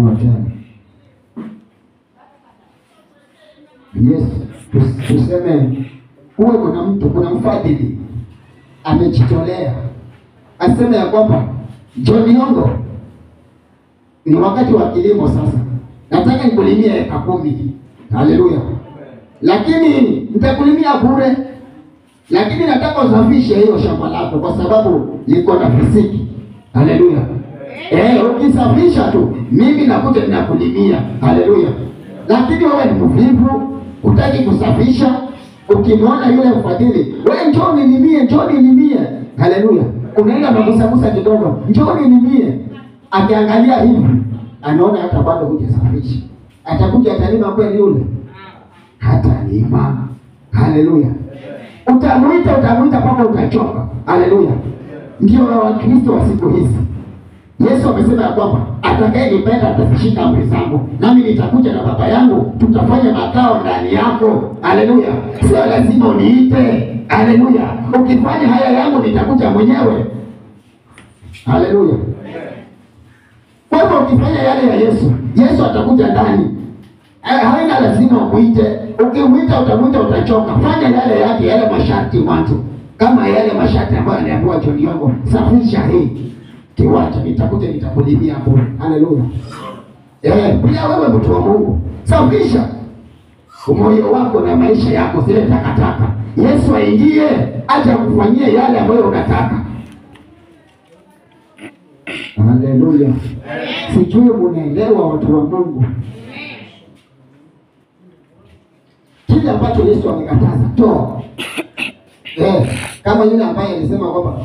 Simama tena. Yes, tuseme uwe kuna mtu, kuna mfadhili amejitolea, aseme ya kwamba John Yongo, ni wakati wa kilimo sasa, nataka nikulimie eka 10. Haleluya. Lakini nitakulimia bure, lakini nataka usafishe hiyo shamba lako kwa sababu liko na fisiki. Haleluya. Ukisafisha tu mimi nakuja ninakulimia. Haleluya. Lakini wewe ni mvivu, hutaki kusafisha. Ukimwona yule mfadhili, wewe njoo nilimie. Haleluya. Unaenda magusagusa kidogo, njoo nilimie. Akiangalia hivi, anaona hata bado hujasafisha. Atakuja atalima kweli yule? Hatalima. Haleluya. Utamuita mpaka utachoka. Haleluya. Ndio Wakristo wa siku hizi. Yesu amesema ya kwamba atakayenipenda atazishika amri zangu, nami nitakuja na Baba yangu, tutafanya makao ndani yako. Haleluya. Sio lazima uniite. Haleluya. Ukifanya haya yangu nitakuja mwenyewe. Haleluya. Kwa hivyo ukifanya yale ya Yesu, Yesu atakuja ndani. Haina lazima umuite. Ukimuita utamuita utachoka. Fanya yale yake, yale masharti mwanzo. Kama yale masharti ambayo aliambiwa John Yongo, safisha hii kiwanja, nitakuja nitakulimia hapo. Haleluya. Pia wewe mtu wa Mungu, safisha moyo wako na maisha yako, zile takataka. Yesu aingie aje akufanyie yale ambayo unataka. Haleluya. Sijui munaelewa watu wa Mungu. Kile ambacho Yesu amekataza toa. Kama yule ambaye alisema kwamba